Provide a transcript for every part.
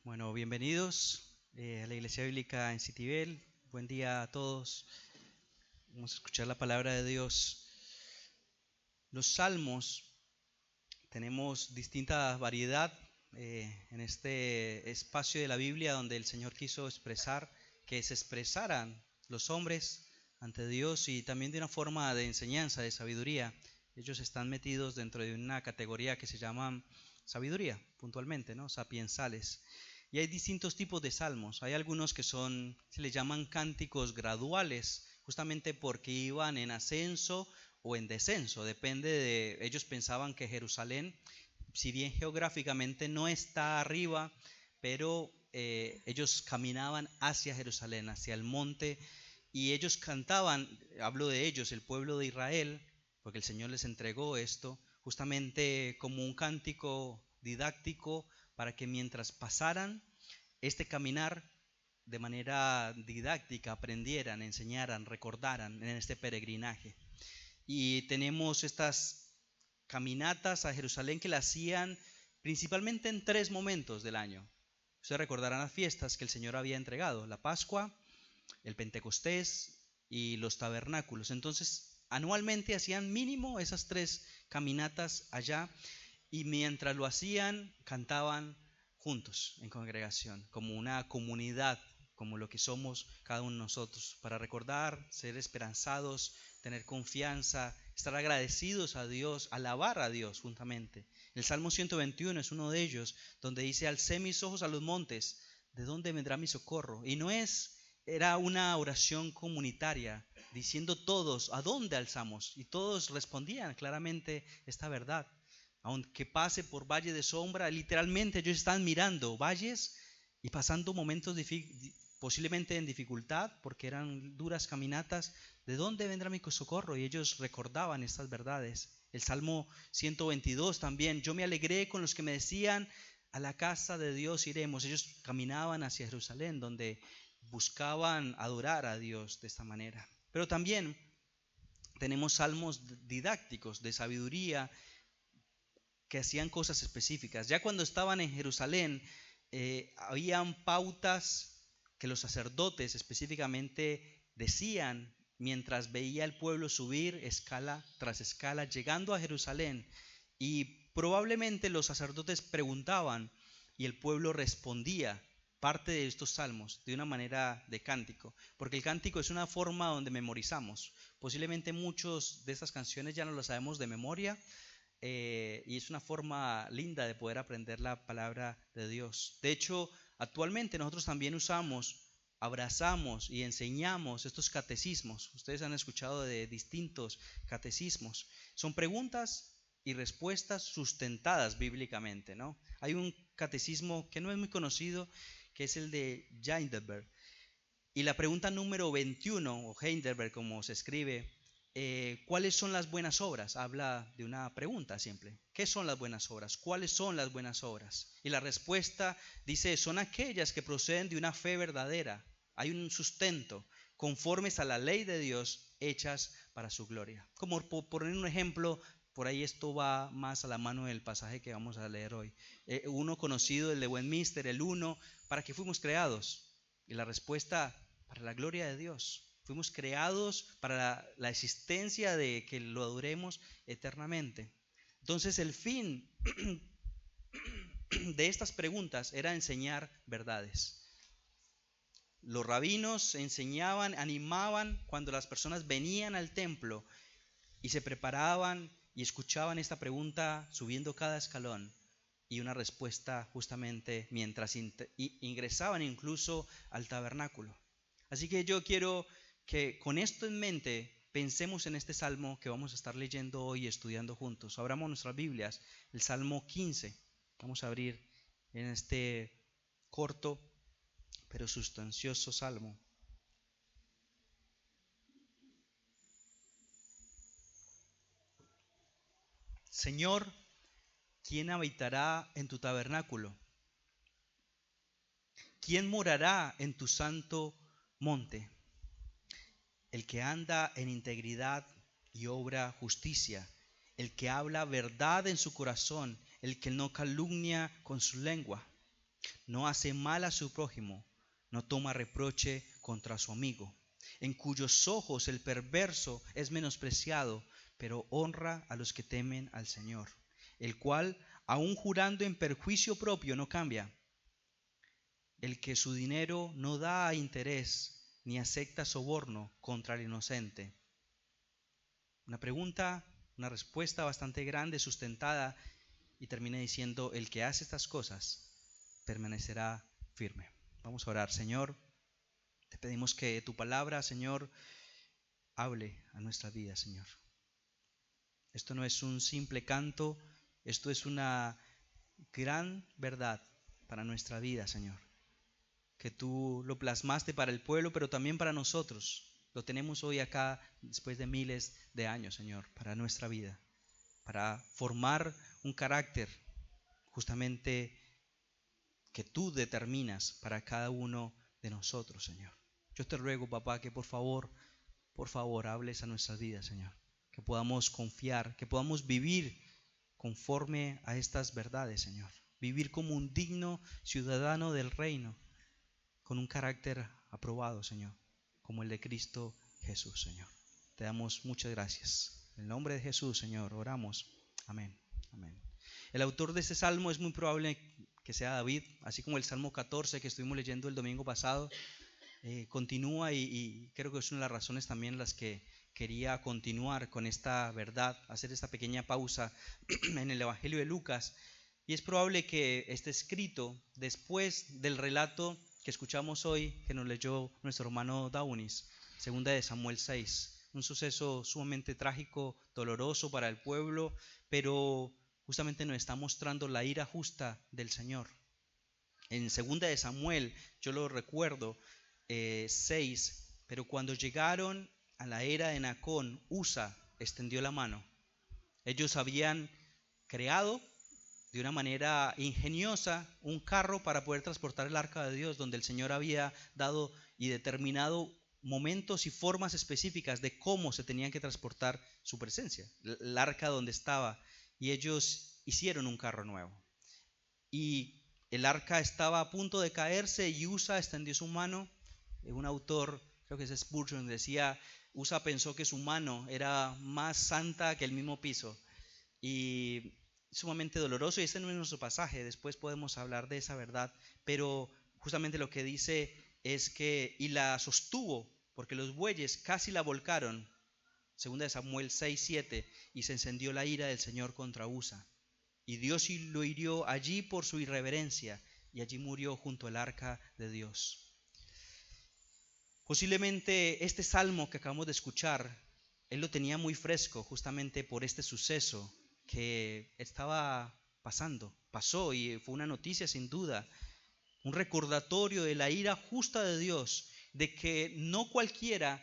Bueno, bienvenidos a la Iglesia Bíblica en Citibel. Buen día a todos. Vamos a escuchar la palabra de Dios. Los salmos, tenemos distinta variedad en este espacio de la Biblia donde el Señor quiso expresar, que se expresaran los hombres ante Dios y también de una forma de enseñanza, de sabiduría. Ellos están metidos dentro de una categoría que se llama sabiduría, puntualmente, ¿no? Sapiensales. Y hay distintos tipos de salmos. Hay algunos que se les llaman cánticos graduales, justamente porque iban en ascenso o en descenso. Depende de, ellos pensaban que Jerusalén, si bien geográficamente no está arriba, pero ellos caminaban hacia Jerusalén, hacia el monte, y ellos cantaban, hablo de ellos, el pueblo de Israel, porque el Señor les entregó esto, justamente como un cántico didáctico para que mientras pasaran este caminar de manera didáctica aprendieran, enseñaran, recordaran en este peregrinaje. Y tenemos estas caminatas a Jerusalén que la hacían principalmente en 3 momentos del año. Ustedes recordarán las fiestas que el Señor había entregado: la Pascua, el Pentecostés y los tabernáculos. Entonces, anualmente hacían mínimo esas 3 caminatas allá, y mientras lo hacían, cantaban juntos en congregación, como una comunidad, como lo que somos cada uno de nosotros, para recordar, ser esperanzados, tener confianza, estar agradecidos a Dios, alabar a Dios juntamente. El Salmo 121 es uno de ellos, donde dice: alcé mis ojos a los montes, ¿de dónde vendrá mi socorro? Y no era una oración comunitaria, diciendo todos, ¿a dónde alzamos? Y todos respondían claramente esta verdad. Aunque pase por valle de sombra, literalmente ellos están mirando valles y pasando momentos posiblemente en dificultad, porque eran duras caminatas. ¿De dónde vendrá mi socorro? Y ellos recordaban estas verdades. El Salmo 122 también: yo me alegré con los que me decían, a la casa de Dios iremos. Ellos caminaban hacia Jerusalén, donde buscaban adorar a Dios de esta manera. Pero también tenemos salmos didácticos de sabiduría, que hacían cosas específicas. Ya cuando estaban en Jerusalén, habían pautas que los sacerdotes específicamente decían mientras veía el pueblo subir escala tras escala, llegando a Jerusalén. Y probablemente los sacerdotes preguntaban y el pueblo respondía parte de estos salmos de una manera de cántico, porque el cántico es una forma donde memorizamos. Posiblemente muchos de estas canciones ya no las sabemos de memoria, y es una forma linda de poder aprender la palabra de Dios. De hecho, actualmente nosotros también abrazamos y enseñamos estos catecismos. Ustedes han escuchado de distintos catecismos. Son preguntas y respuestas sustentadas bíblicamente, ¿no? Hay un catecismo que no es muy conocido, que es el de Heidelberg. Y la pregunta número 21, o Heidelberg como se escribe, ¿cuáles son las buenas obras? Habla de una pregunta simple. ¿Qué son las buenas obras? ¿Cuáles son las buenas obras? Y la respuesta dice: son aquellas que proceden de una fe verdadera. Hay un sustento, conformes a la ley de Dios, hechas para su gloria. Como por poner un ejemplo, por ahí esto va más a la mano del pasaje que vamos a leer hoy. Uno conocido, el de Westminster, el 1, ¿para qué fuimos creados? Y la respuesta: para la gloria de Dios. Fuimos creados para la existencia de que lo adoremos eternamente. Entonces el fin de estas preguntas era enseñar verdades. Los rabinos enseñaban, animaban cuando las personas venían al templo y se preparaban y escuchaban esta pregunta subiendo cada escalón, y una respuesta justamente mientras ingresaban incluso al tabernáculo. Así que yo quiero que con esto en mente pensemos en este salmo que vamos a estar leyendo hoy y estudiando juntos. Abramos nuestras Biblias, el Salmo 15. Vamos a abrir en este corto pero sustancioso salmo. Señor, ¿quién habitará en tu tabernáculo? ¿Quién morará en tu santo monte? El que anda en integridad y obra justicia, el que habla verdad en su corazón, el que no calumnia con su lengua. no hace mal a su prójimo, no toma reproche contra su amigo, en cuyos ojos el perverso es menospreciado, pero honra a los que temen al Señor, el cual, aun jurando en perjuicio propio, no cambia, el que su dinero no da a interés, ni acepta soborno contra el inocente. Una pregunta, una respuesta bastante grande, sustentada, y termina diciendo, el que hace estas cosas permanecerá firme. Vamos a orar. Señor, te pedimos que tu palabra, Señor, hable a nuestra vida, Señor. Esto no es un simple canto, esto es una gran verdad para nuestra vida, Señor. Que tú lo plasmaste para el pueblo, pero también para nosotros. Lo tenemos hoy acá después de miles de años, Señor, para nuestra vida, para formar un carácter justamente que tú determinas para cada uno de nosotros, Señor. Yo te ruego, papá, que por favor, hables a nuestras vidas, Señor. Que podamos confiar, que podamos vivir conforme a estas verdades, Señor. Vivir como un digno ciudadano del reino, con un carácter aprobado, Señor, como el de Cristo Jesús, Señor. Te damos muchas gracias. En el nombre de Jesús, Señor, oramos. Amén. Amén. El autor de este salmo es muy probable que sea David, así como el Salmo 14 que estuvimos leyendo el domingo pasado. Continúa y creo que es una de las razones también las que quería continuar con esta verdad, hacer esta pequeña pausa en el Evangelio de Lucas. Y es probable que esté escrito después del relato que escuchamos hoy, que nos leyó nuestro hermano Daunis, segunda de Samuel 6. Un suceso sumamente trágico, doloroso para el pueblo, pero justamente nos está mostrando la ira justa del Señor. En segunda de Samuel, yo lo recuerdo, 6, pero cuando llegaron a la era de Nacón, Usa extendió la mano. Ellos habían creado de una manera ingeniosa un carro para poder transportar el arca de Dios, donde el Señor había dado y determinado momentos y formas específicas de cómo se tenían que transportar su presencia, el arca donde estaba, y ellos hicieron un carro nuevo. Y el arca estaba a punto de caerse y Usa extendió su mano. Un autor, creo que es Spurgeon, decía, Usa pensó que su mano era más santa que el mismo piso. Y sumamente doloroso, y este no es nuestro pasaje, después podemos hablar de esa verdad, pero justamente lo que dice es que, y la sostuvo, porque los bueyes casi la volcaron, segunda de Samuel 6:7, y se encendió la ira del Señor contra Usa, y Dios lo hirió allí por su irreverencia, y allí murió junto al arca de Dios. Posiblemente este salmo que acabamos de escuchar, él lo tenía muy fresco justamente por este suceso que estaba pasó y fue una noticia sin duda, un recordatorio de la ira justa de Dios, de que no cualquiera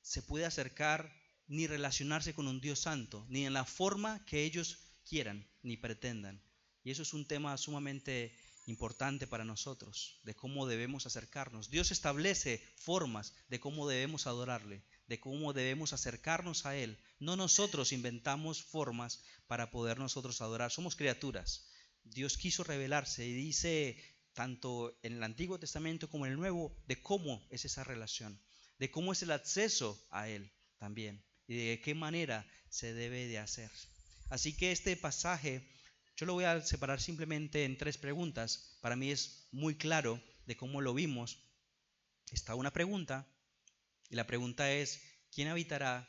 se puede acercar ni relacionarse con un Dios santo, ni en la forma que ellos quieran ni pretendan. Y eso es un tema sumamente importante para nosotros, de cómo debemos acercarnos. Dios establece formas de cómo debemos adorarle, de cómo debemos acercarnos a Él. No nosotros inventamos formas para poder nosotros adorar. Somos criaturas. Dios quiso revelarse y dice, tanto en el Antiguo Testamento como en el Nuevo, de cómo es esa relación, de cómo es el acceso a Él también y de qué manera se debe de hacer. Así que este pasaje yo lo voy a separar simplemente en 3 preguntas. Para mí es muy claro de cómo lo vimos. Está una pregunta, y la pregunta es, ¿quién habitará?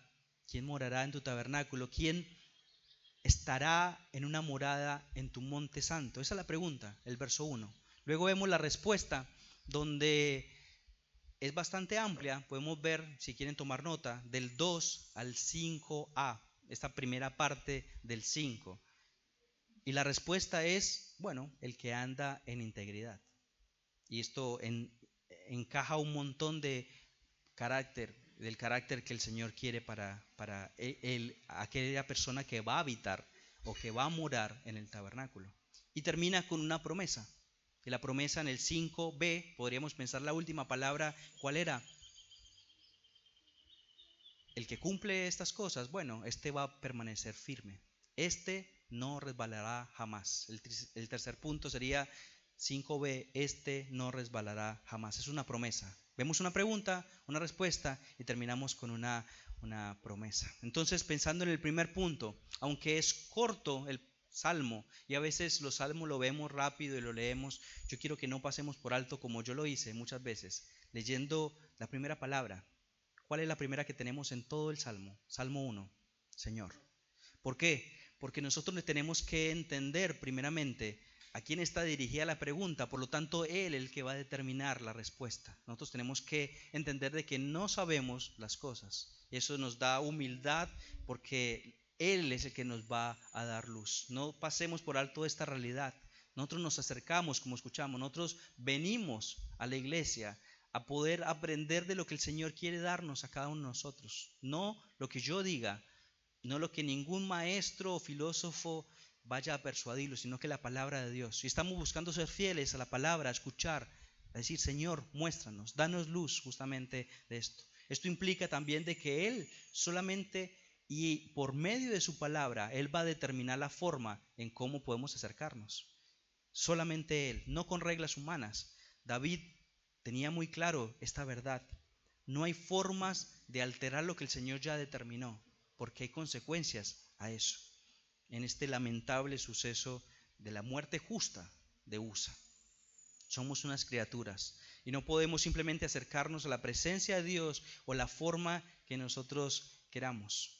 ¿Quién morará en tu tabernáculo? ¿Quién estará en una morada en tu monte santo? Esa es la pregunta, el verso 1. Luego vemos la respuesta, donde es bastante amplia. Podemos ver, si quieren tomar nota, del 2 al 5a, esta primera parte del 5. Y la respuesta es, bueno, el que anda en integridad. Y esto encaja un montón de carácter, del carácter que el Señor quiere para aquella persona que va a habitar o que va a morar en el tabernáculo. Y termina con una promesa. Y la promesa en el 5b, podríamos pensar la última palabra, ¿cuál era? El que cumple estas cosas, bueno, este va a permanecer firme. Este no resbalará jamás. El tercer punto sería, 5b, este no resbalará jamás. Es una promesa. Vemos una pregunta, una respuesta y terminamos con una promesa. Entonces, pensando en el primer punto, aunque es corto el salmo y a veces los salmos lo vemos rápido y lo leemos, yo quiero que no pasemos por alto como yo lo hice muchas veces, leyendo la primera palabra. ¿Cuál es la primera que tenemos en todo el salmo? Salmo 1, Señor. ¿Por qué? Porque nosotros tenemos que entender primeramente a quién está dirigida la pregunta, por lo tanto Él es el que va a determinar la respuesta. Nosotros tenemos que entender de que no sabemos las cosas. Eso nos da humildad porque Él es el que nos va a dar luz. No pasemos por alto esta realidad. Nosotros nos acercamos, como escuchamos, nosotros venimos a la iglesia a poder aprender de lo que el Señor quiere darnos a cada uno de nosotros. No lo que yo diga, no lo que ningún maestro o filósofo vaya a persuadirlo, sino que la palabra de Dios. Y estamos buscando ser fieles a la palabra, a escuchar, a decir, Señor, muéstranos, danos luz justamente de esto. Esto implica también de que Él solamente y por medio de su palabra, Él va a determinar la forma en cómo podemos acercarnos. Solamente Él, no con reglas humanas. David tenía muy claro esta verdad. No hay formas de alterar lo que el Señor ya determinó, porque hay consecuencias a eso, en este lamentable suceso de la muerte justa de Usa. Somos unas criaturas y no podemos simplemente acercarnos a la presencia de Dios o la forma que nosotros queramos.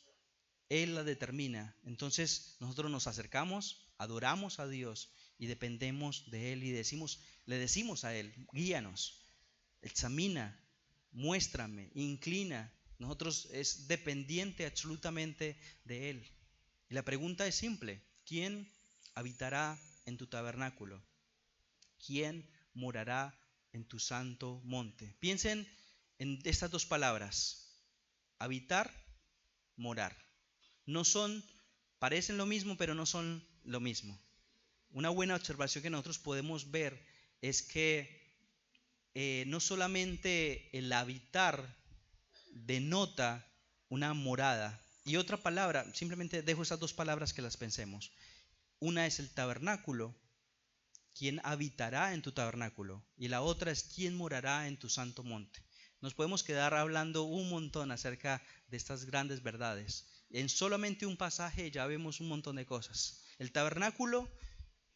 Él la determina. Entonces nosotros nos acercamos, adoramos a Dios y dependemos de Él y le decimos a Él, guíanos, examina, muéstrame, inclina. Nosotros es dependiente absolutamente de Él. Y la pregunta es simple: ¿quién habitará en tu tabernáculo? ¿Quién morará en tu santo monte? Piensen en estas dos palabras: habitar, morar. No son, parecen lo mismo, pero no son lo mismo. Una buena observación que nosotros podemos ver es que no solamente el habitar denota una morada, y otra palabra, simplemente dejo esas dos palabras que las pensemos. Una es el tabernáculo, ¿quién habitará en tu tabernáculo? Y la otra es ¿quién morará en tu santo monte? Nos podemos quedar hablando un montón acerca de estas grandes verdades. En solamente un pasaje ya vemos un montón de cosas. El tabernáculo,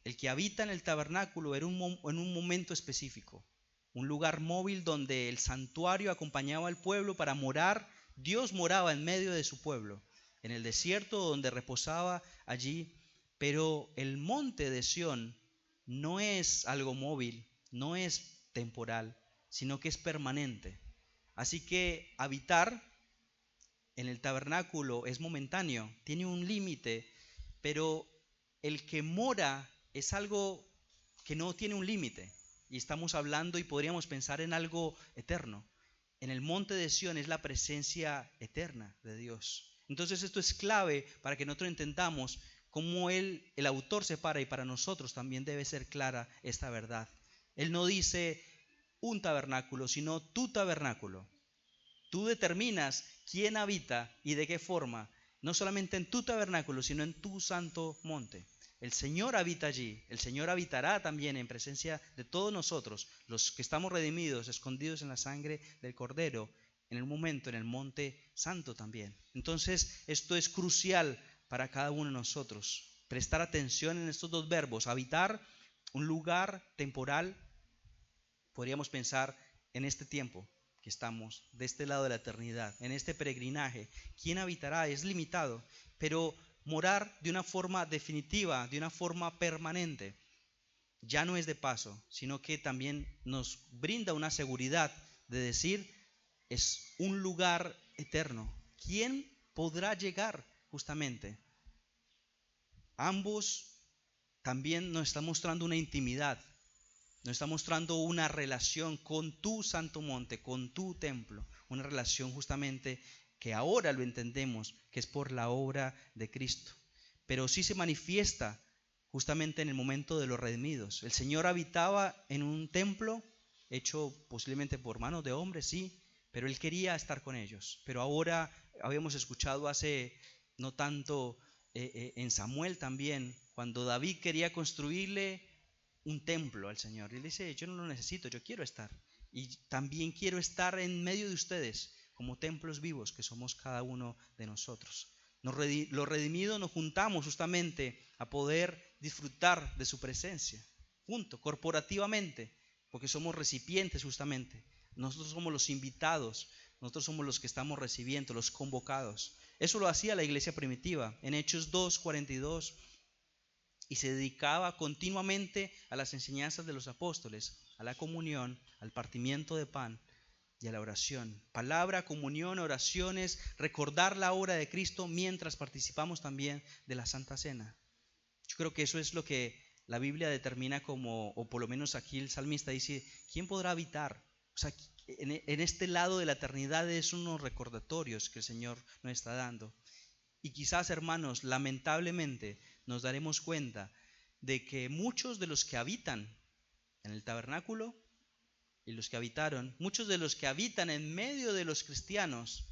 el que habita en el tabernáculo era en un momento específico, un lugar móvil donde el santuario acompañaba al pueblo para morar. Dios moraba en medio de su pueblo, en el desierto donde reposaba allí. Pero el monte de Sión no es algo móvil, no es temporal, sino que es permanente. Así que habitar en el tabernáculo es momentáneo, tiene un límite, pero el que mora es algo que no tiene un límite. Y estamos hablando y podríamos pensar en algo eterno. En el monte de Sión es la presencia eterna de Dios. Entonces esto es clave para que nosotros entendamos cómo el autor separa, y para nosotros también debe ser clara esta verdad. Él no dice un tabernáculo, sino tu tabernáculo. Tú determinas quién habita y de qué forma, no solamente en tu tabernáculo, sino en tu santo monte. El Señor habita allí, el Señor habitará también en presencia de todos nosotros, los que estamos redimidos, escondidos en la sangre del Cordero, en el momento, en el monte santo también. Entonces, esto es crucial para cada uno de nosotros. Prestar atención en estos dos verbos: habitar, un lugar temporal. Podríamos pensar en este tiempo que estamos, de este lado de la eternidad, en este peregrinaje. ¿Quién habitará? Es limitado, pero morar de una forma definitiva, de una forma permanente, ya no es de paso, sino que también nos brinda una seguridad de decir, es un lugar eterno. ¿Quién podrá llegar justamente? Ambos también nos están mostrando una intimidad, nos está mostrando una relación con tu santo monte, con tu templo, una relación justamente que ahora lo entendemos, que es por la obra de Cristo. Pero sí se manifiesta justamente en el momento de los redimidos. El Señor habitaba en un templo hecho posiblemente por manos de hombres, sí, pero Él quería estar con ellos. Pero ahora habíamos escuchado hace no tanto en Samuel también, cuando David quería construirle un templo al Señor. Y Él dice, yo no lo necesito, yo quiero estar. Y también quiero estar en medio de ustedes como templos vivos que somos cada uno de nosotros. Los redimidos nos juntamos justamente a poder disfrutar de su presencia, junto, corporativamente, porque somos recipientes justamente. Nosotros somos los invitados, nosotros somos los que estamos recibiendo, los convocados. Eso lo hacía la iglesia primitiva. En Hechos 2:42, y se dedicaba continuamente a las enseñanzas de los apóstoles, a la comunión, al partimiento de pan y a la oración. Palabra, comunión, oraciones, recordar la obra de Cristo mientras participamos también de la Santa Cena. Yo creo que eso es lo que la Biblia determina como, o por lo menos aquí el salmista dice, ¿quién podrá habitar? O sea, en este lado de la eternidad es unos recordatorios que el Señor nos está dando. Y quizás, hermanos, lamentablemente nos daremos cuenta de que muchos de los que habitan en el tabernáculo y los que habitaron, muchos de los que habitan en medio de los cristianos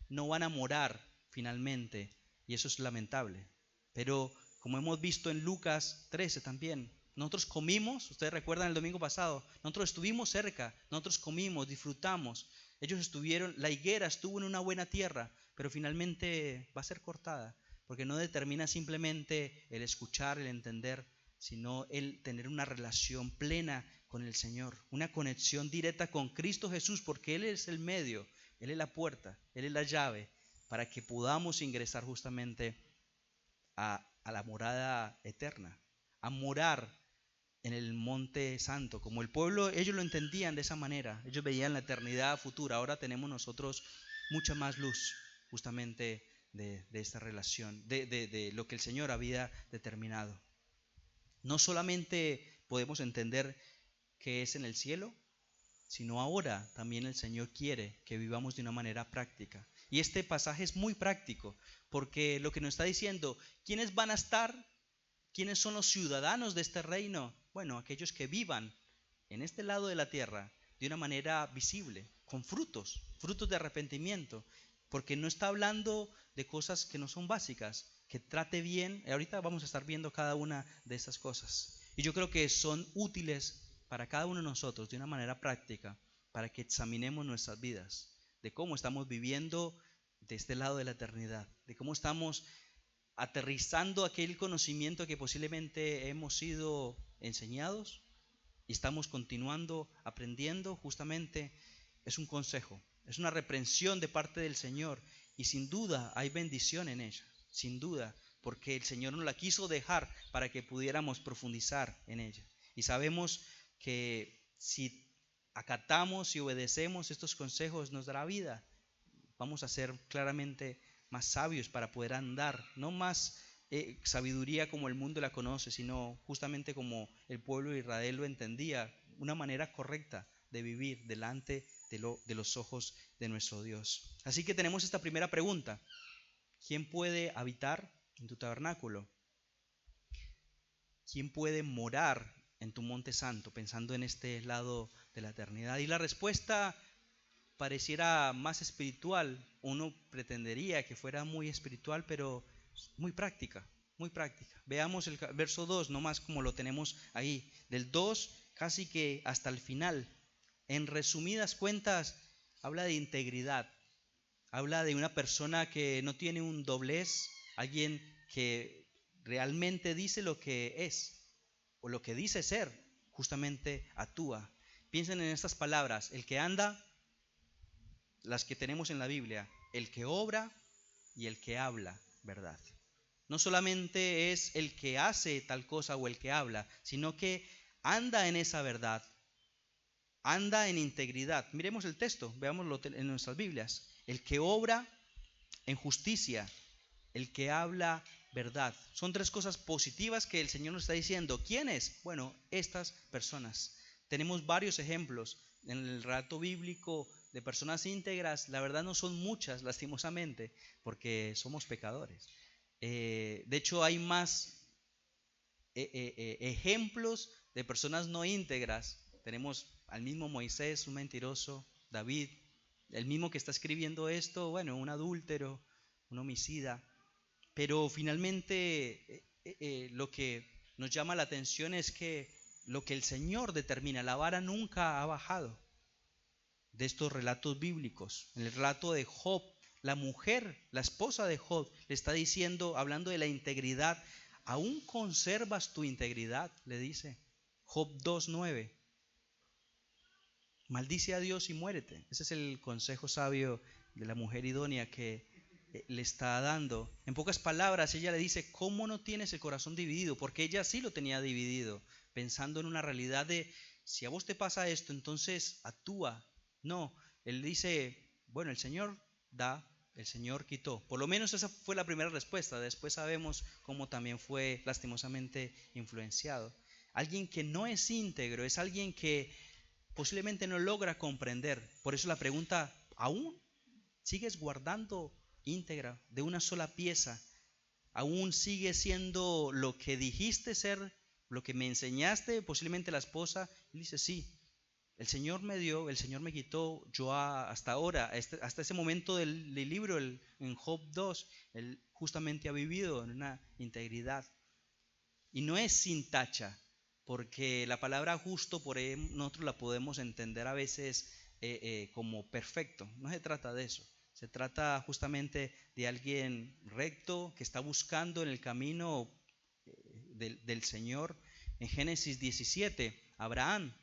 no van a morar finalmente, y eso es lamentable. Pero como hemos visto en Lucas 13 también, nosotros comimos, ustedes recuerdan el domingo pasado, nosotros estuvimos cerca, nosotros comimos, disfrutamos, ellos estuvieron, la higuera estuvo en una buena tierra, pero finalmente va a ser cortada, porque no determina simplemente el escuchar, el entender, sino el tener una relación plena con el Señor, una conexión directa con Cristo Jesús, porque Él es el medio, Él es la puerta, Él es la llave, para que podamos ingresar justamente a la morada eterna, a morar en el monte santo, como el pueblo, ellos lo entendían de esa manera, ellos veían la eternidad futura. Ahora tenemos nosotros mucha más luz justamente de esta relación, de lo que el Señor había determinado. No solamente podemos entender que es en el cielo, sino ahora también el Señor quiere que vivamos de una manera práctica. Y este pasaje es muy práctico, porque lo que nos está diciendo, ¿quiénes van a estar? ¿Quiénes son los ciudadanos de este reino? Bueno, aquellos que vivan en este lado de la tierra de una manera visible, con frutos, frutos de arrepentimiento, porque no está hablando de cosas que no son básicas, que trate bien. Ahorita vamos a estar viendo cada una de estas cosas. Y yo creo que son útiles para cada uno de nosotros de una manera práctica, para que examinemos nuestras vidas, de cómo estamos viviendo de este lado de la eternidad, de cómo estamos aterrizando aquel conocimiento que posiblemente hemos sido enseñados y estamos continuando aprendiendo. Justamente es un consejo, es una reprensión de parte del Señor, y sin duda hay bendición en ella, sin duda, porque el Señor nos la quiso dejar para que pudiéramos profundizar en ella. Y sabemos que si acatamos y obedecemos estos consejos nos dará vida. Vamos a ser claramente más sabios para poder andar, no más sabiduría como el mundo la conoce, sino justamente como el pueblo de Israel lo entendía, una manera correcta de vivir delante de los ojos de nuestro Dios. Así que tenemos esta primera pregunta: ¿quién puede habitar en tu tabernáculo? ¿Quién puede morar en tu monte santo, pensando en este lado de la eternidad? Y la respuesta pareciera más espiritual, uno pretendería que fuera muy espiritual, pero muy práctica, muy práctica. Veamos el verso 2, nomás como lo tenemos ahí, del 2 casi que hasta el final. En resumidas cuentas, habla de integridad, habla de una persona que no tiene un doblez, alguien que realmente dice lo que es, o lo que dice ser, justamente actúa. Piensen en estas palabras: el que anda, las que tenemos en la Biblia, el que obra y el que habla verdad. No solamente es el que hace tal cosa o el que habla, sino que anda en esa verdad, anda en integridad. Miremos el texto, veámoslo en nuestras Biblias. El que obra en justicia, el que habla verdad. Son tres cosas positivas que el Señor nos está diciendo. ¿Quiénes? Bueno, estas personas. Tenemos varios ejemplos en el relato bíblico de personas íntegras. La verdad no son muchas, lastimosamente, porque somos pecadores. De hecho, hay más ejemplos de personas no íntegras. Tenemos al mismo Moisés, un mentiroso; David, el mismo que está escribiendo esto, bueno, un adúltero, un homicida. Pero finalmente lo que nos llama la atención es que lo que el Señor determina. La vara nunca ha bajado de estos relatos bíblicos. En el relato de Job, la mujer, la esposa de Job, le está diciendo, hablando de la integridad, ¿aún conservas tu integridad?, le dice. Job 2:9. Maldice a Dios y muérete. Ese es el consejo sabio de la mujer idónea que le está dando. En pocas palabras, ella le dice, ¿cómo no tienes el corazón dividido? Porque ella sí lo tenía dividido, pensando en una realidad de, si a vos te pasa esto, entonces actúa. No, él dice, bueno, el Señor da, el Señor quitó. Por lo menos esa fue la primera respuesta. Después sabemos cómo también fue lastimosamente influenciado. Alguien que no es íntegro es alguien que posiblemente no logra comprender. Por eso la pregunta, ¿aún sigues guardando íntegra de una sola pieza? ¿Aún sigue siendo lo que dijiste ser, lo que me enseñaste, posiblemente la esposa? Él dice, sí, el Señor me dio, el Señor me quitó. Yo hasta ahora, hasta ese momento del libro, en Job 2, él justamente ha vivido en una integridad. Y no es sin tacha, porque la palabra justo por ahí nosotros la podemos entender a veces como perfecto. No se trata de eso. Se trata justamente de alguien recto que está buscando en el camino del Señor. En Génesis 17, Abraham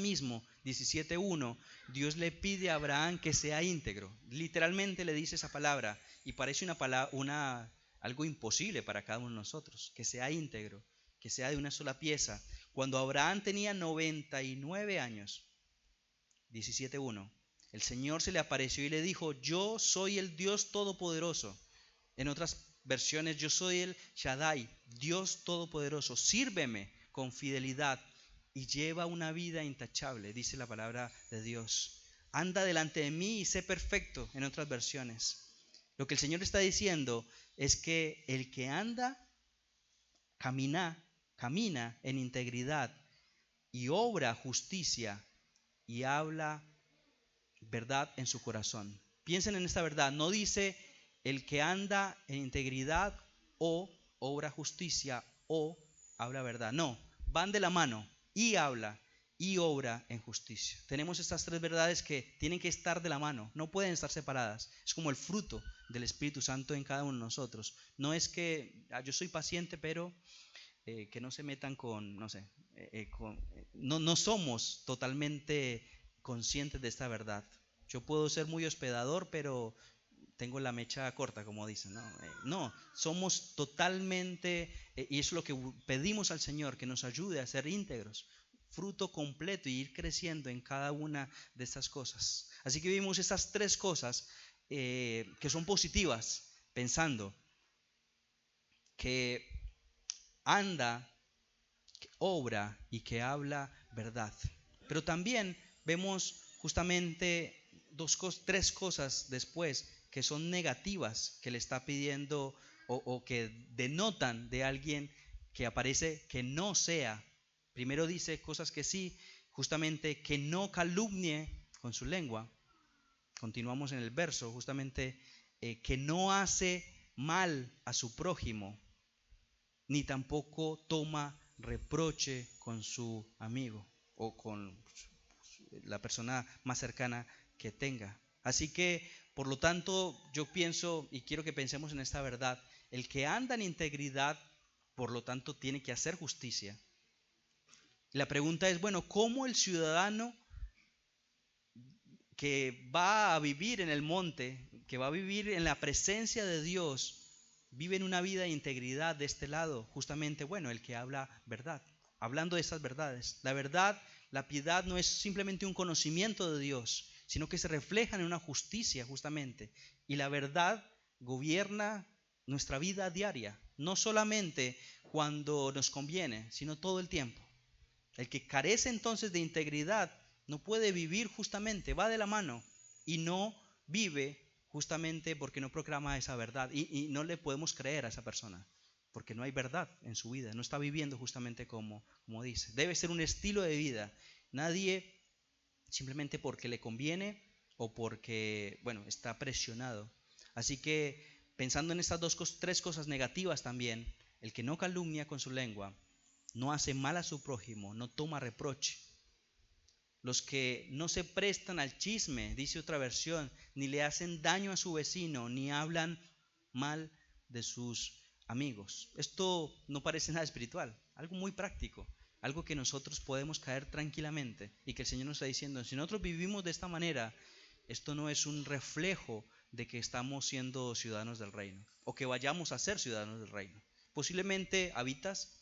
mismo, 17:1, Dios le pide a Abraham que sea íntegro. Literalmente le dice esa palabra y parece algo imposible para cada uno de nosotros, que sea íntegro, que sea de una sola pieza. Cuando Abraham tenía 99 años, 17:1, el Señor se le apareció y le dijo, yo soy el Dios Todopoderoso. En otras versiones, yo soy el Shaddai, Dios Todopoderoso. Sírveme con fidelidad y lleva una vida intachable, dice la palabra de Dios. Anda delante de mí y sé perfecto, en otras versiones. Lo que el Señor está diciendo es que el que camina en integridad y obra justicia y habla verdad en su corazón. Piensen en esta verdad. No dice el que anda en integridad o obra justicia o habla verdad. No, van de la mano. Y habla y obra en justicia. Tenemos estas tres verdades que tienen que estar de la mano, no pueden estar separadas. Es como el fruto del Espíritu Santo en cada uno de nosotros. No es que yo soy paciente, pero que no se metan con, no sé, no somos totalmente conscientes de esta verdad. Yo puedo ser muy hospedador, pero tengo la mecha corta, como dicen. No, somos totalmente, y eso es lo que pedimos al Señor, que nos ayude a ser íntegros, fruto completo y ir creciendo en cada una de estas cosas. Así que vimos estas tres cosas que son positivas, pensando que anda, que obra y que habla verdad. Pero también vemos justamente tres cosas después que son negativas que le está pidiendo o que denotan de alguien que aparece que no sea. Primero dice cosas que sí, justamente que no calumnie con su lengua. Continuamos en el verso, justamente que no hace mal a su prójimo, ni tampoco toma reproche con su amigo o con la persona más cercana que tenga. Así que, por lo tanto, yo pienso y quiero que pensemos en esta verdad. El que anda en integridad, por lo tanto, tiene que hacer justicia. Y la pregunta es, bueno, ¿cómo el ciudadano que va a vivir en el monte, que va a vivir en la presencia de Dios, vive en una vida de integridad de este lado? Justamente, bueno, el que habla verdad. Hablando de estas verdades, la verdad, la piedad no es simplemente un conocimiento de Dios, sino que se refleja en una justicia justamente. Y la verdad gobierna nuestra vida diaria, no solamente cuando nos conviene, sino todo el tiempo. El que carece entonces de integridad no puede vivir justamente, va de la mano y no vive justamente porque no proclama esa verdad y no le podemos creer a esa persona porque no hay verdad en su vida, no está viviendo justamente como dice. Debe ser un estilo de vida. Nadie simplemente porque le conviene o porque, bueno, está presionado. Así que pensando en estas tres cosas negativas también, el que no calumnia con su lengua, no hace mal a su prójimo, no toma reproche. Los que no se prestan al chisme, dice otra versión, ni le hacen daño a su vecino, ni hablan mal de sus amigos. Esto no parece nada espiritual, algo muy práctico, algo que nosotros podemos caer tranquilamente y que el Señor nos está diciendo, si nosotros vivimos de esta manera, esto no es un reflejo de que estamos siendo ciudadanos del reino o que vayamos a ser ciudadanos del reino. Posiblemente habitas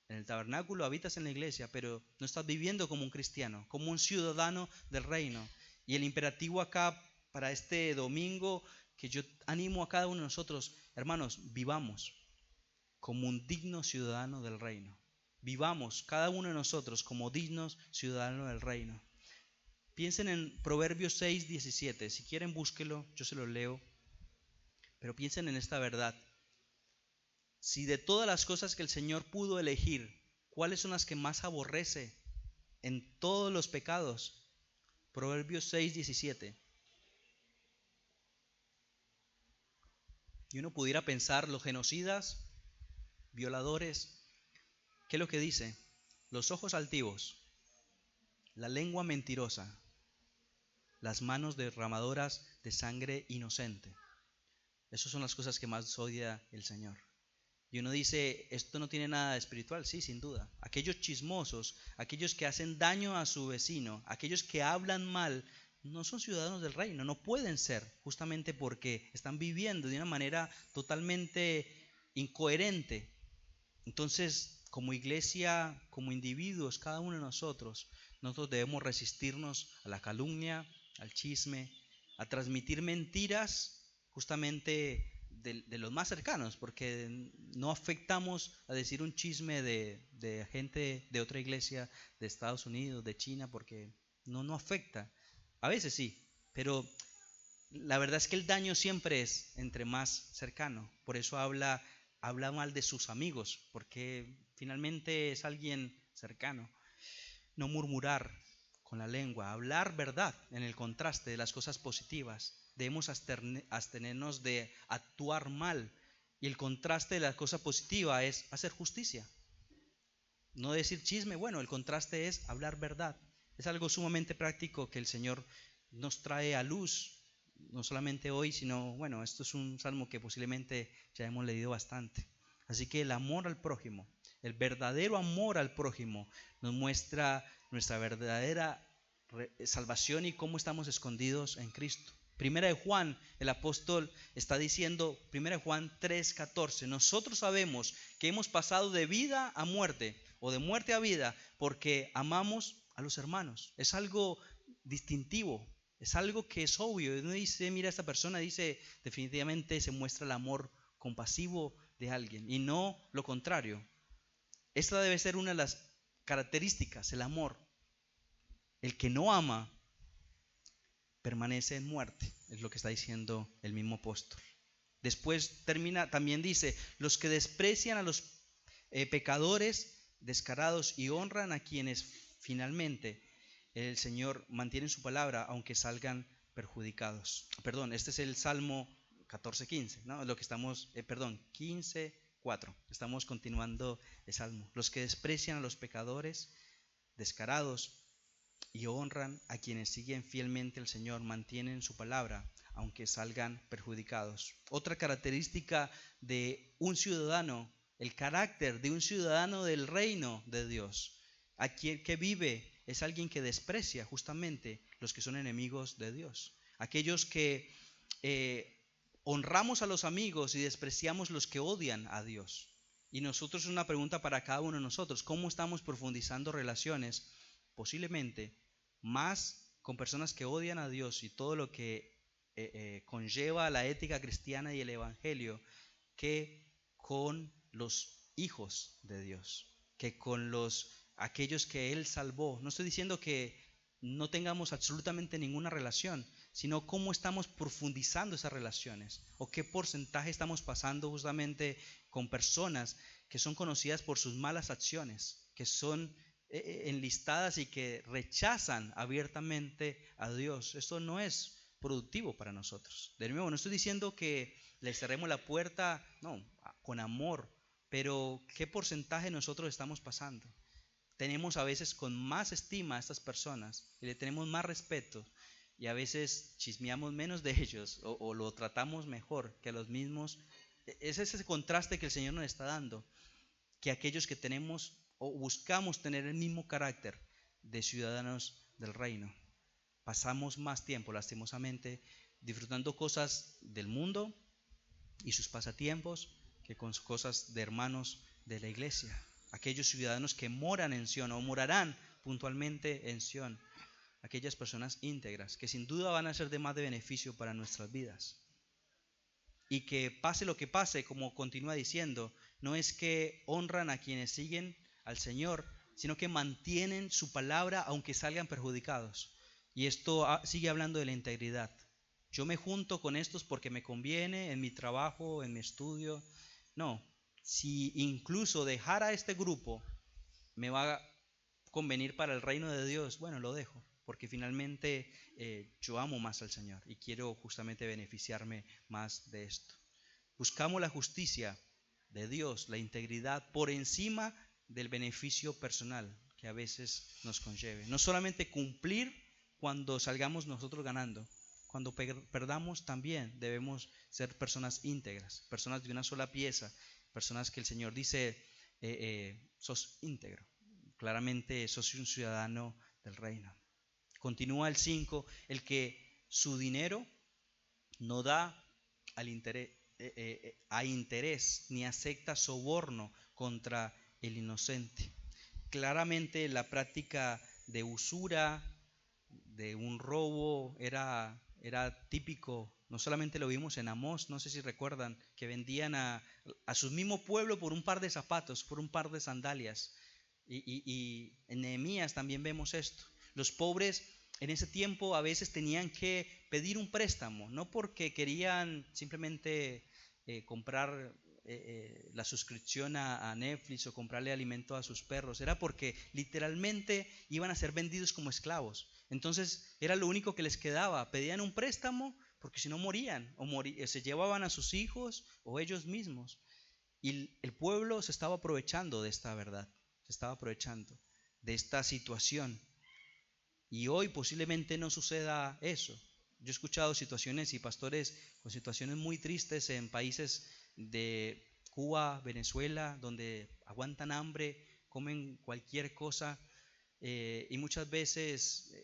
en el tabernáculo, habitas en la iglesia, pero no estás viviendo como un cristiano, como un ciudadano del reino. Y el imperativo acá para este domingo, que yo animo a cada uno de nosotros, hermanos, vivamos como un digno ciudadano del reino. Vivamos cada uno de nosotros como dignos ciudadanos del reino. Piensen en Proverbios 6:17. Si quieren, búsquelo, yo se lo leo. Pero piensen en esta verdad. Si de todas las cosas que el Señor pudo elegir, ¿cuáles son las que más aborrece en todos los pecados? Proverbios 6:17. Y uno pudiera pensar, los genocidas, violadores, ¿qué es lo que dice? Los ojos altivos, la lengua mentirosa, las manos derramadoras de sangre inocente. Esas son las cosas que más odia el Señor. Y uno dice, esto no tiene nada de espiritual, sí, sin duda. Aquellos chismosos, aquellos que hacen daño a su vecino, aquellos que hablan mal, no son ciudadanos del reino, no pueden ser, justamente porque están viviendo de una manera totalmente incoherente. Entonces, como iglesia, como individuos, cada uno de nosotros debemos resistirnos a la calumnia, al chisme, a transmitir mentiras, justamente de los más cercanos, porque no afectamos a decir un chisme de gente de otra iglesia, de Estados Unidos, de China, porque no afecta. A veces sí, pero la verdad es que el daño siempre es entre más cercano. Por eso habla mal de sus amigos, porque finalmente es alguien cercano. No murmurar con la lengua, hablar verdad en el contraste de las cosas positivas. Debemos abstenernos de actuar mal. Y el contraste de la cosa positiva es hacer justicia. No decir chisme, bueno, el contraste es hablar verdad. Es algo sumamente práctico que el Señor nos trae a luz, no solamente hoy, sino, bueno, esto es un salmo que posiblemente ya hemos leído bastante. Así que el amor al prójimo, el verdadero amor al prójimo, nos muestra nuestra verdadera salvación y cómo estamos escondidos en Cristo. Primera de Juan, el apóstol está diciendo, Primera de Juan 3:14, nosotros sabemos que hemos pasado de vida a muerte o de muerte a vida porque amamos a los hermanos. Es algo distintivo, es algo que es obvio. Uno dice, mira, esta persona dice, definitivamente se muestra el amor compasivo de alguien y no lo contrario. Esta debe ser una de las características, el amor. El que no ama permanece en muerte, es lo que está diciendo el mismo apóstol. Después también dice, los que desprecian a los pecadores descarados y honran a quienes finalmente el Señor mantiene su palabra aunque salgan perjudicados. Perdón, este es el Salmo 14:15, ¿no? Lo que estamos, 15:4. Estamos continuando el Salmo. Los que desprecian a los pecadores descarados y honran a quienes siguen fielmente al Señor, mantienen su palabra, aunque salgan perjudicados. Otra característica de un ciudadano, el carácter de un ciudadano del reino de Dios, aquel que vive es alguien que desprecia justamente los que son enemigos de Dios. Aquellos que honramos a los amigos y despreciamos los que odian a Dios. Y nosotros, una pregunta para cada uno de nosotros, ¿cómo estamos profundizando relaciones? Posiblemente más con personas que odian a Dios y todo lo que conlleva la ética cristiana y el evangelio, que con los hijos de Dios, que con aquellos que Él salvó. No estoy diciendo que no tengamos absolutamente ninguna relación, sino cómo estamos profundizando esas relaciones o qué porcentaje estamos pasando justamente con personas que son conocidas por sus malas acciones, que son enlistadas y que rechazan abiertamente a Dios. Esto no es productivo para nosotros. De nuevo, no estoy diciendo que le cerremos la puerta, no, con amor, pero ¿qué porcentaje nosotros estamos pasando? Tenemos a veces con más estima a estas personas y le tenemos más respeto y a veces chismeamos menos de ellos o lo tratamos mejor que a los mismos. Es ese contraste que el Señor nos está dando, que aquellos que tenemos o buscamos tener el mismo carácter de ciudadanos del reino. Pasamos más tiempo, lastimosamente, disfrutando cosas del mundo y sus pasatiempos que con cosas de hermanos de la iglesia. Aquellos ciudadanos que moran en Sion o morarán puntualmente en Sion. Aquellas personas íntegras que sin duda van a ser de más de beneficio para nuestras vidas. Y que pase lo que pase, como continúa diciendo, no es que honran a quienes siguen al Señor, sino que mantienen su palabra aunque salgan perjudicados. Y esto sigue hablando de la integridad. Yo me junto con estos porque me conviene en mi trabajo, en mi estudio. No, si incluso dejar a este grupo me va a convenir para el reino de Dios, bueno, lo dejo, porque finalmente yo amo más al Señor y quiero justamente beneficiarme más de esto. Buscamos la justicia de Dios, la integridad por encima del beneficio personal que a veces nos conlleve. No solamente cumplir cuando salgamos nosotros ganando, cuando perdamos también debemos ser personas íntegras, personas de una sola pieza, personas que el Señor dice, sos íntegro. Claramente sos un ciudadano del reino. Continúa el 5, el que su dinero no da al interés, a interés ni acepta soborno contra el inocente. Claramente la práctica de usura, de un robo, era típico. No solamente lo vimos en Amós, no sé si recuerdan, que vendían a su mismo pueblo por un par de zapatos, por un par de sandalias. Y en Nehemías también vemos esto. Los pobres en ese tiempo a veces tenían que pedir un préstamo, no porque querían simplemente comprar la suscripción a Netflix o comprarle alimento a sus perros, era porque literalmente iban a ser vendidos como esclavos. Entonces era lo único que les quedaba, pedían un préstamo porque si no morían o se llevaban a sus hijos o ellos mismos. Y el pueblo se estaba aprovechando de esta verdad, se estaba aprovechando de esta situación. Y hoy posiblemente no suceda eso. Yo he escuchado situaciones y pastores con situaciones muy tristes en países de Cuba, Venezuela, donde aguantan hambre, comen cualquier cosa. Y muchas veces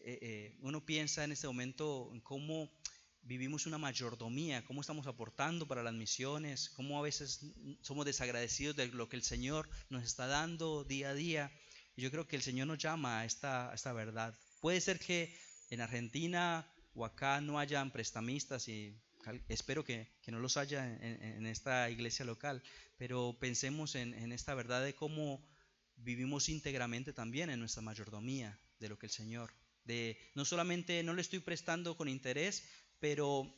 uno piensa en este momento en cómo vivimos una mayordomía, cómo estamos aportando para las misiones, cómo a veces somos desagradecidos de lo que el Señor nos está dando día a día. Y yo creo que el Señor nos llama a esta verdad. Puede ser que en Argentina o acá no hayan prestamistas y espero que no los haya en esta iglesia local, pero pensemos en esta verdad de cómo vivimos íntegramente también en nuestra mayordomía de lo que el Señor, de no solamente no le estoy prestando con interés, pero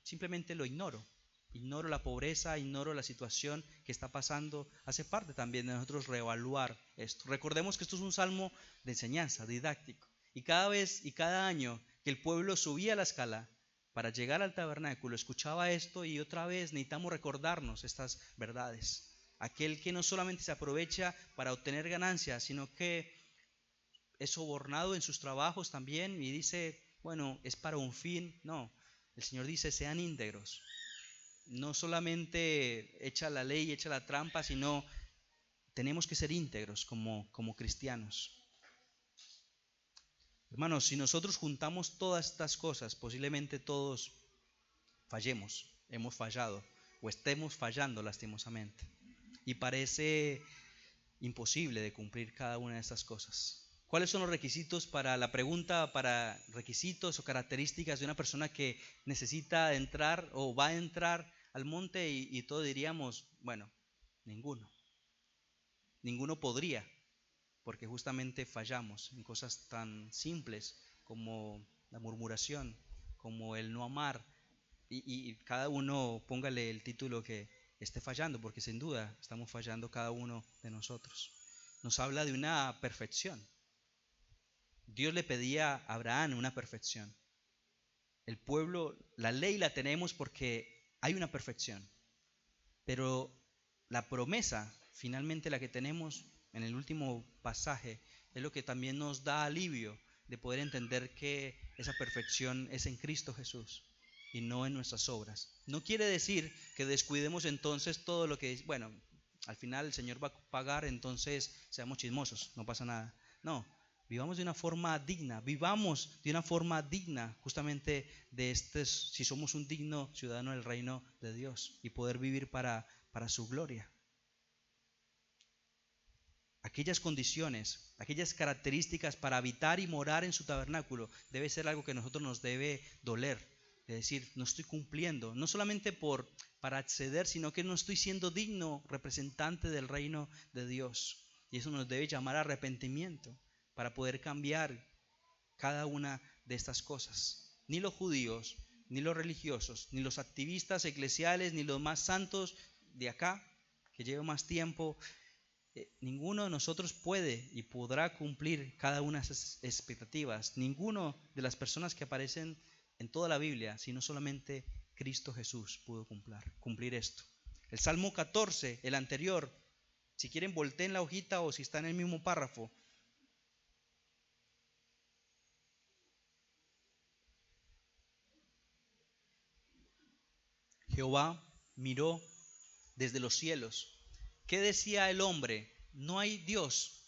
simplemente lo ignoro. Ignoro la pobreza, ignoro la situación que está pasando. Hace parte también de nosotros reevaluar esto. Recordemos que esto es un salmo de enseñanza, didáctico. Y cada vez y cada año que el pueblo subía la escala para llegar al tabernáculo, escuchaba esto y otra vez necesitamos recordarnos estas verdades. Aquel que no solamente se aprovecha para obtener ganancias, sino que es sobornado en sus trabajos también y dice, bueno, es para un fin. No, el Señor dice, sean íntegros. No solamente echa la ley, echa la trampa, sino tenemos que ser íntegros como cristianos. Hermanos, si nosotros juntamos todas estas cosas, posiblemente todos fallemos, hemos fallado o estemos fallando lastimosamente. Y parece imposible de cumplir cada una de estas cosas. ¿Cuáles son los requisitos para la pregunta, para requisitos o características de una persona que necesita entrar o va a entrar al monte y todos diríamos, bueno, ninguno. Ninguno podría, porque justamente fallamos en cosas tan simples como la murmuración, como el no amar, y cada uno póngale el título que esté fallando, porque sin duda estamos fallando cada uno de nosotros. Nos habla de una perfección. Dios le pedía a Abraham una perfección. El pueblo, la ley la tenemos porque hay una perfección, pero la promesa, finalmente la que tenemos en el último pasaje, es lo que también nos da alivio de poder entender que esa perfección es en Cristo Jesús y no en nuestras obras. No quiere decir que descuidemos entonces todo lo que, bueno, al final el Señor va a pagar, entonces seamos chismosos, no pasa nada. No, vivamos de una forma digna, vivamos de una forma digna justamente de si somos un digno ciudadano del reino de Dios y poder vivir para su gloria. Aquellas condiciones, aquellas características para habitar y morar en su tabernáculo debe ser algo que a nosotros nos debe doler. Es decir, no estoy cumpliendo, no solamente para acceder, sino que no estoy siendo digno representante del reino de Dios. Y eso nos debe llamar a arrepentimiento para poder cambiar cada una de estas cosas. Ni los judíos, ni los religiosos, ni los activistas eclesiales, ni los más santos de acá, que llevan más tiempo, ninguno de nosotros puede y podrá cumplir cada una de esas expectativas. Ninguno de las personas que aparecen en toda la Biblia, sino solamente Cristo Jesús pudo cumplir esto. El Salmo 14, el anterior, si quieren volteen la hojita o si está en el mismo párrafo. Jehová miró desde los cielos. ¿Qué decía el hombre? No hay Dios.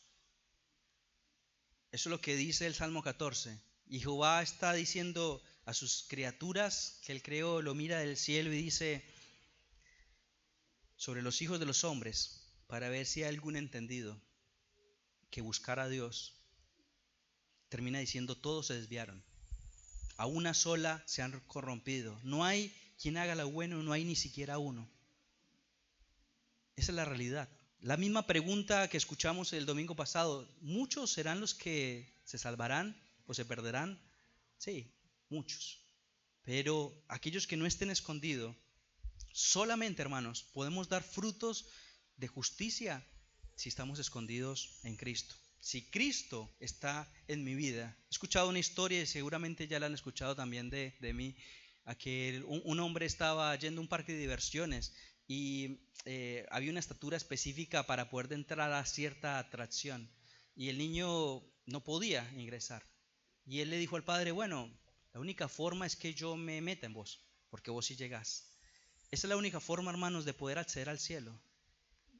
Eso es lo que dice el Salmo 14. Y Jehová está diciendo a sus criaturas que él creó, lo mira del cielo y dice sobre los hijos de los hombres, para ver si hay algún entendido que buscara a Dios. Termina diciendo, todos se desviaron. A una sola se han corrompido. No hay quien haga lo bueno, no hay ni siquiera uno. Esa es la realidad. La misma pregunta que escuchamos el domingo pasado, ¿muchos serán los que se salvarán o se perderán? Sí, muchos. Pero aquellos que no estén escondidos, solamente, hermanos, podemos dar frutos de justicia si estamos escondidos en Cristo. Si Cristo está en mi vida. He escuchado una historia y seguramente ya la han escuchado también de mí. A que un hombre estaba yendo a un parque de diversiones y había una estatura específica para poder entrar a cierta atracción. Y el niño no podía ingresar. Y él le dijo al padre, bueno, la única forma es que yo me meta en vos, porque vos sí llegás. Esa es la única forma, hermanos, de poder acceder al cielo.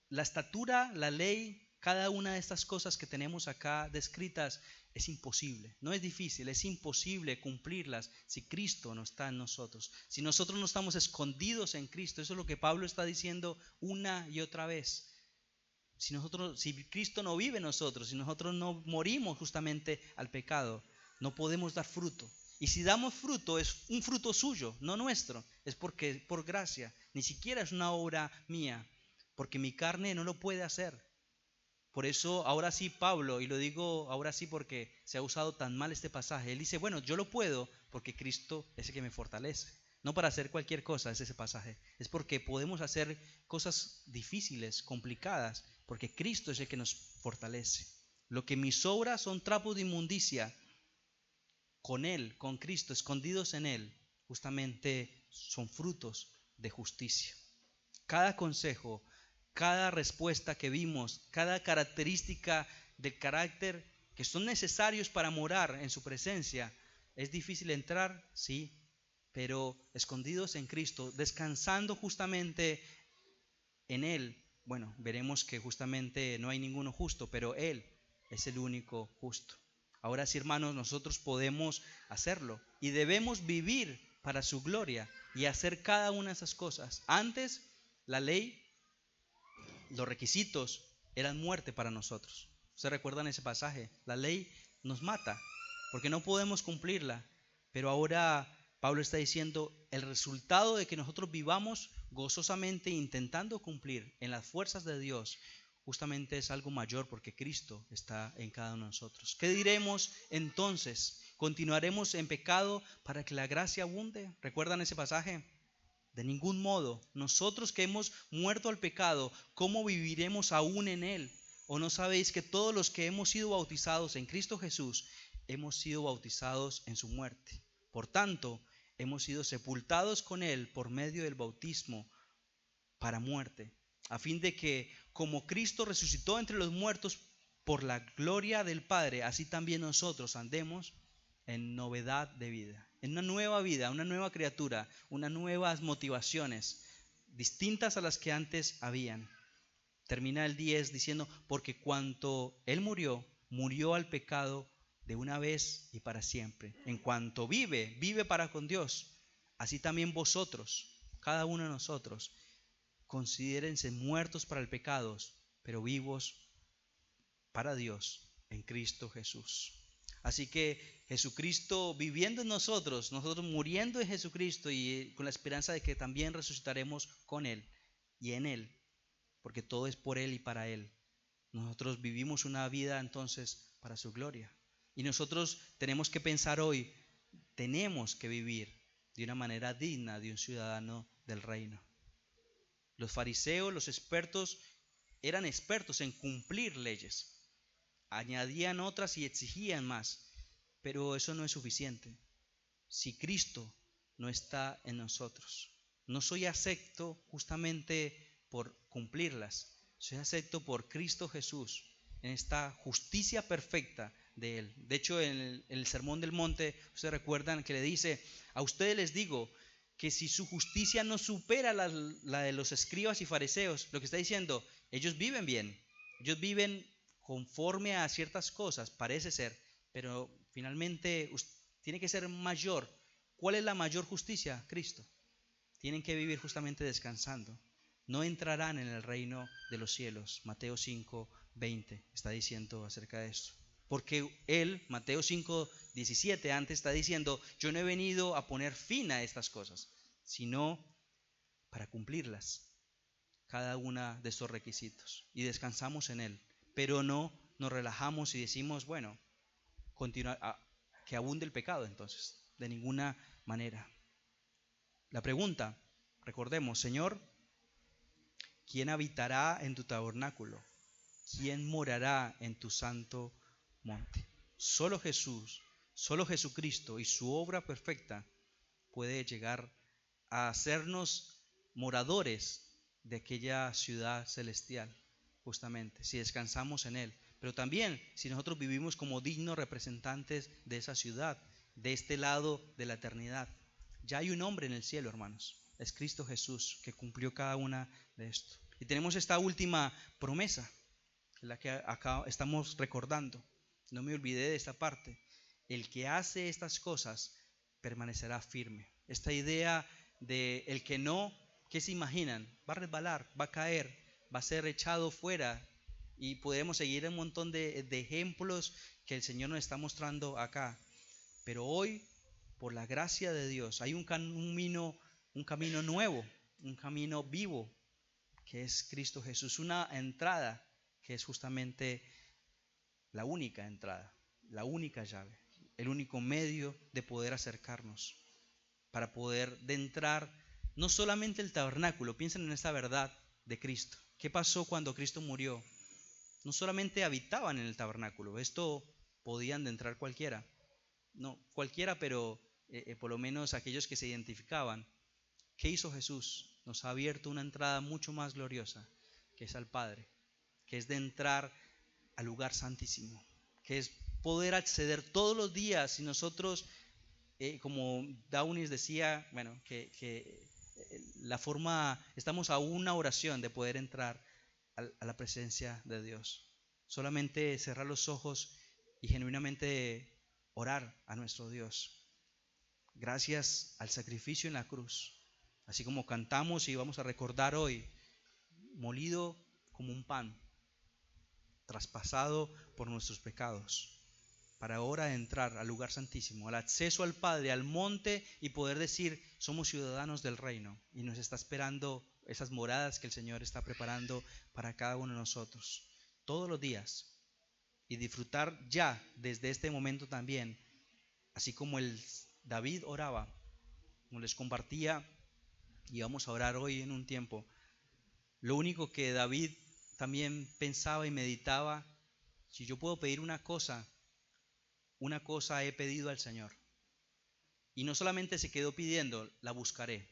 La estatura, la ley, cada una de estas cosas que tenemos acá descritas es imposible. No es difícil, es imposible cumplirlas si Cristo no está en nosotros. Si nosotros no estamos escondidos en Cristo, eso es lo que Pablo está diciendo una y otra vez. Si Cristo no vive en nosotros, si nosotros no morimos justamente al pecado, no podemos dar fruto. Y si damos fruto, es un fruto suyo, no nuestro. Es porque por gracia, ni siquiera es una obra mía, porque mi carne no lo puede hacer. Por eso ahora sí Pablo, y lo digo ahora sí porque se ha usado tan mal este pasaje, él dice, bueno, yo lo puedo porque Cristo es el que me fortalece. No para hacer cualquier cosa es ese pasaje, es porque podemos hacer cosas difíciles, complicadas, porque Cristo es el que nos fortalece. Lo que mis obras son trapos de inmundicia, con Él, con Cristo, escondidos en Él, justamente son frutos de justicia. Cada consejo, cada respuesta que vimos, cada característica del carácter que son necesarios para morar en su presencia, ¿es difícil entrar? Sí, pero escondidos en Cristo, descansando justamente en Él, bueno, veremos que justamente no hay ninguno justo, pero Él es el único justo. Ahora sí, hermanos, nosotros podemos hacerlo y debemos vivir para su gloria y hacer cada una de esas cosas. Antes, la ley, los requisitos eran muerte para nosotros. ¿Ustedes recuerdan ese pasaje? La ley nos mata porque no podemos cumplirla. Pero ahora Pablo está diciendo, el resultado de que nosotros vivamos gozosamente intentando cumplir en las fuerzas de Dios, justamente es algo mayor porque Cristo está en cada uno de nosotros. ¿Qué diremos entonces? ¿Continuaremos en pecado para que la gracia abunde? ¿Recuerdan ese pasaje? De ningún modo. Nosotros que hemos muerto al pecado, ¿cómo viviremos aún en él? ¿O no sabéis que todos los que hemos sido bautizados en Cristo Jesús, hemos sido bautizados en su muerte? Por tanto, hemos sido sepultados con él por medio del bautismo para muerte, a fin de que, como Cristo resucitó entre los muertos por la gloria del Padre, así también nosotros andemos en novedad de vida, en una nueva vida, una nueva criatura, unas nuevas motivaciones, distintas a las que antes habían. Termina el 10 diciendo, porque cuanto Él murió, murió al pecado de una vez y para siempre. En cuanto vive, vive para con Dios. Así también vosotros, cada uno de nosotros, considérense muertos para el pecado, pero vivos para Dios en Cristo Jesús. Así que Jesucristo viviendo en nosotros, nosotros muriendo en Jesucristo y con la esperanza de que también resucitaremos con Él y en Él, porque todo es por Él y para Él. Nosotros vivimos una vida entonces para su gloria. Y nosotros tenemos que pensar hoy, tenemos que vivir de una manera digna de un ciudadano del reino. Los fariseos, los expertos, eran expertos en cumplir leyes. Añadían otras y exigían más, pero eso no es suficiente. Si Cristo no está en nosotros, no soy acepto justamente por cumplirlas, soy acepto por Cristo Jesús, en esta justicia perfecta de Él. De hecho, en el Sermón del Monte, ustedes recuerdan que le dice, a ustedes les digo que si su justicia no supera la de los escribas y fariseos, lo que está diciendo, ellos viven bien, ellos viven conforme a ciertas cosas, parece ser, pero finalmente tiene que ser mayor. ¿Cuál es la mayor justicia? Cristo. Tienen que vivir justamente descansando. No entrarán en el reino de los cielos. Mateo 5:20 está diciendo acerca de esto. Porque él, Mateo 5:17, antes está diciendo, yo no he venido a poner fin a estas cosas, sino para cumplirlas, cada una de estos requisitos. Y descansamos en él. Pero no nos relajamos y decimos, bueno, que abunde el pecado entonces, de ninguna manera. La pregunta, recordemos, Señor, ¿quién habitará en tu tabernáculo? ¿Quién morará en tu santo monte? Solo Jesús, solo Jesucristo y su obra perfecta puede llegar a hacernos moradores de aquella ciudad celestial, justamente, si descansamos en Él. Pero también si nosotros vivimos como dignos representantes de esa ciudad, de este lado de la eternidad. Ya hay un hombre en el cielo, hermanos. Es Cristo Jesús que cumplió cada una de esto. Y tenemos esta última promesa, la que acá estamos recordando. No me olvidé de esta parte. El que hace estas cosas permanecerá firme. Esta idea de el que no, ¿qué se imaginan? Va a resbalar, va a caer, va a ser echado fuera. Y podemos seguir un montón de ejemplos que el Señor nos está mostrando acá. Pero hoy, por la gracia de Dios, hay un camino nuevo, un camino vivo, que es Cristo Jesús. Una entrada que es justamente la única entrada, la única llave, el único medio de poder acercarnos, para poder entrar no solamente el tabernáculo. Piensen en esta verdad de Cristo. ¿Qué pasó cuando Cristo murió? No solamente habitaban en el tabernáculo, esto podían entrar cualquiera, no cualquiera, pero por lo menos aquellos que se identificaban. ¿Qué hizo Jesús? Nos ha abierto una entrada mucho más gloriosa, que es al Padre, que es de entrar al lugar santísimo, que es poder acceder todos los días. Y nosotros, como Downis decía, bueno, que la forma, estamos a una oración de poder entrar a la presencia de Dios. Solamente cerrar los ojos y genuinamente orar a nuestro Dios. Gracias al sacrificio en la cruz, así como cantamos y vamos a recordar hoy, molido como un pan, traspasado por nuestros pecados, para ahora entrar al lugar santísimo, al acceso al Padre, al monte, y poder decir, somos ciudadanos del reino, y nos está esperando esas moradas que el Señor está preparando para cada uno de nosotros, todos los días, y disfrutar ya desde este momento también, así como el David oraba, como les compartía, y vamos a orar hoy en un tiempo. Lo único que David también pensaba y meditaba, si yo puedo pedir una cosa he pedido al Señor. Y no solamente se quedó pidiendo, la buscaré.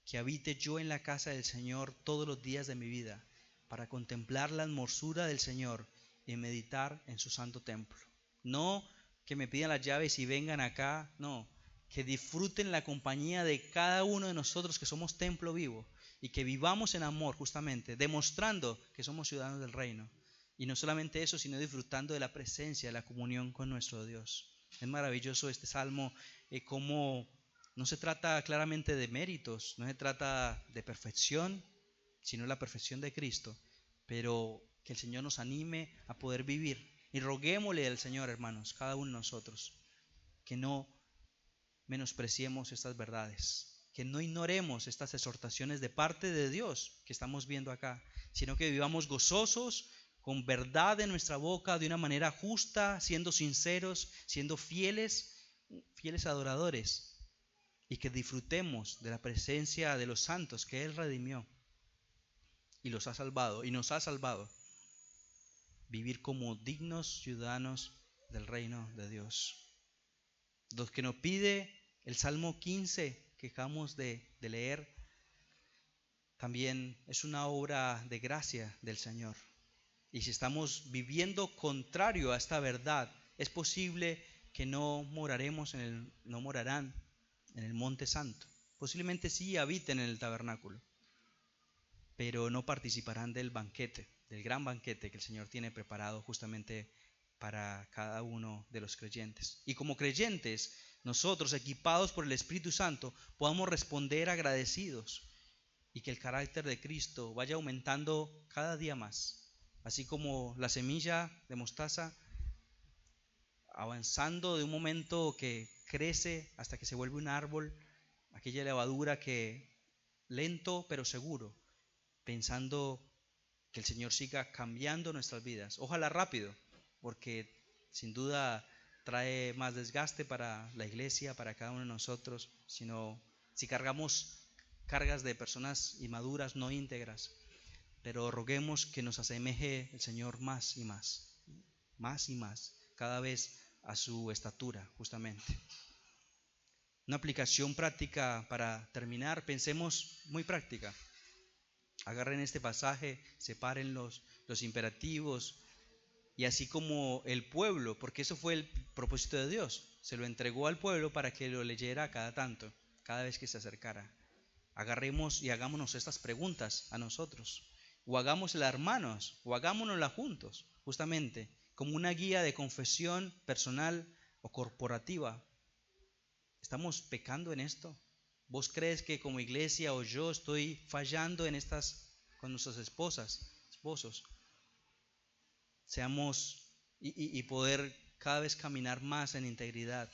que habite yo en la casa del Señor todos los días de mi vida, para contemplar la hermosura del Señor y meditar en su santo templo. No que me pidan las llaves y vengan acá, no, que disfruten la compañía de cada uno de nosotros que somos templo vivo y que vivamos en amor justamente, demostrando que somos ciudadanos del reino. Y no solamente eso, sino disfrutando de la presencia, de la comunión con nuestro Dios. Es maravilloso este salmo, como no se trata claramente de méritos, no se trata de perfección, sino la perfección de Cristo, pero que el Señor nos anime a poder vivir. Y roguémosle al Señor, hermanos, cada uno de nosotros, que no menospreciemos estas verdades, que no ignoremos estas exhortaciones de parte de Dios que estamos viendo acá, sino que vivamos gozosos, con verdad en nuestra boca, de una manera justa, siendo sinceros, siendo fieles adoradores, y que disfrutemos de la presencia de los santos que Él redimió y los ha salvado y nos ha salvado. Vivir como dignos ciudadanos del reino de Dios. Lo que nos pide el Salmo 15 que acabamos de leer también es una obra de gracia del Señor. Y si estamos viviendo contrario a esta verdad, es posible que no morarán en el monte santo. Posiblemente sí habiten en el tabernáculo, pero no participarán del banquete, del gran banquete que el Señor tiene preparado justamente para cada uno de los creyentes. Y como creyentes, nosotros, equipados por el Espíritu Santo, podamos responder agradecidos y que el carácter de Cristo vaya aumentando cada día más. Así como la semilla de mostaza avanzando de un momento que crece hasta que se vuelve un árbol, aquella levadura que lento pero seguro, pensando que el Señor siga cambiando nuestras vidas. Ojalá rápido, porque sin duda trae más desgaste para la iglesia, para cada uno de nosotros, sino si cargamos cargas de personas inmaduras, no íntegras. Pero roguemos que nos asemeje el Señor más y más, cada vez a su estatura, justamente. Una aplicación práctica para terminar, pensemos muy práctica. Agarren este pasaje, separen los imperativos, y así como el pueblo, porque eso fue el propósito de Dios, se lo entregó al pueblo para que lo leyera cada tanto, cada vez que se acercara. Agarremos y hagámonos estas preguntas a nosotros, o hagámosla hermanos, o hagámonosla juntos, justamente, como una guía de confesión personal o corporativa. ¿Estamos pecando en esto? ¿Vos crees que como iglesia o yo estoy fallando en estas con nuestras esposos? Seamos y poder cada vez caminar más en integridad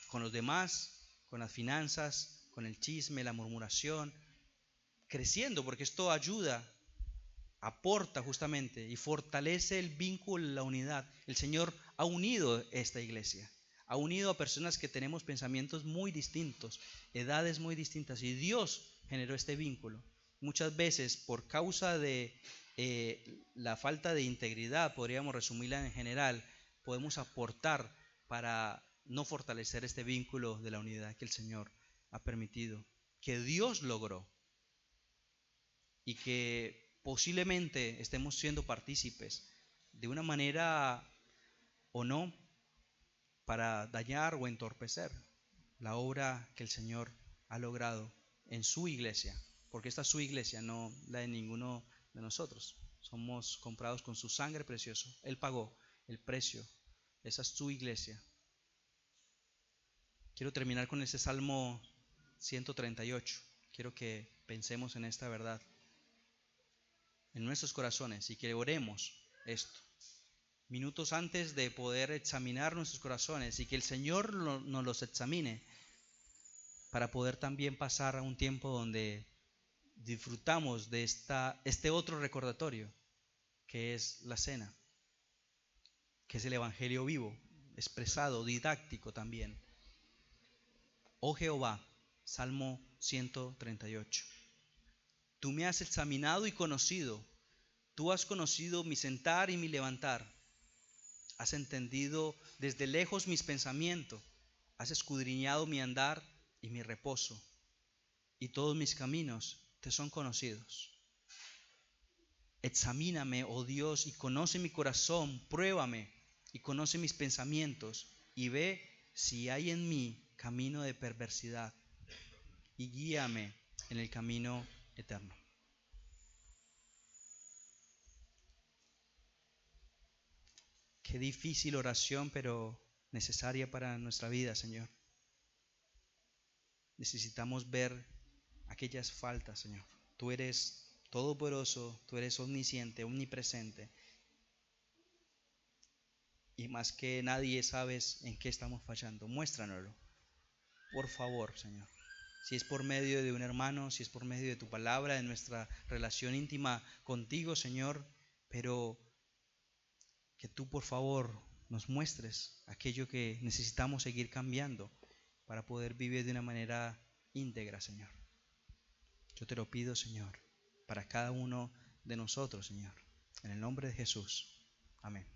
con los demás, con las finanzas, con el chisme, la murmuración, creciendo, porque esto ayuda, aporta justamente y fortalece el vínculo, la unidad. El Señor ha unido esta iglesia, ha unido a personas que tenemos pensamientos muy distintos, edades muy distintas, y Dios generó este vínculo. Muchas veces, por causa de la falta de integridad, podríamos resumirla en general, podemos aportar para no fortalecer este vínculo de la unidad que el Señor ha permitido, que Dios logró, y que posiblemente estemos siendo partícipes de una manera o no para dañar o entorpecer la obra que el Señor ha logrado en su iglesia, porque esta es su iglesia, no la de ninguno de nosotros. Somos comprados con su sangre preciosa. Él pagó el precio. Esa es su iglesia. Quiero terminar con ese Salmo 138. Quiero que pensemos en esta verdad en nuestros corazones y que oremos esto minutos antes de poder examinar nuestros corazones, y que el Señor nos los examine para poder también pasar a un tiempo donde disfrutamos de este otro recordatorio que es la cena, que es el Evangelio vivo, expresado, didáctico también. Oh Jehová, Salmo 138. Tú me has examinado y conocido. Tú has conocido mi sentar y mi levantar. Has entendido desde lejos mis pensamientos. Has escudriñado mi andar y mi reposo. y todos mis caminos te son conocidos. Examíname, oh Dios, y conoce mi corazón, pruébame y conoce mis pensamientos y ve si hay en mí camino de perversidad y guíame en el camino eterno. Qué difícil oración, pero necesaria para nuestra vida, Señor. Necesitamos ver aquellas faltas, Señor. Tú eres todopoderoso, tú eres omnisciente, omnipresente. Y más que nadie sabes en qué estamos fallando. Muéstranoslo, por favor, Señor. Si es por medio de un hermano, si es por medio de tu palabra, de nuestra relación íntima contigo, Señor, pero que tú, por favor, nos muestres aquello que necesitamos seguir cambiando para poder vivir de una manera íntegra, Señor. Yo te lo pido, Señor, para cada uno de nosotros, Señor. En el nombre de Jesús. Amén.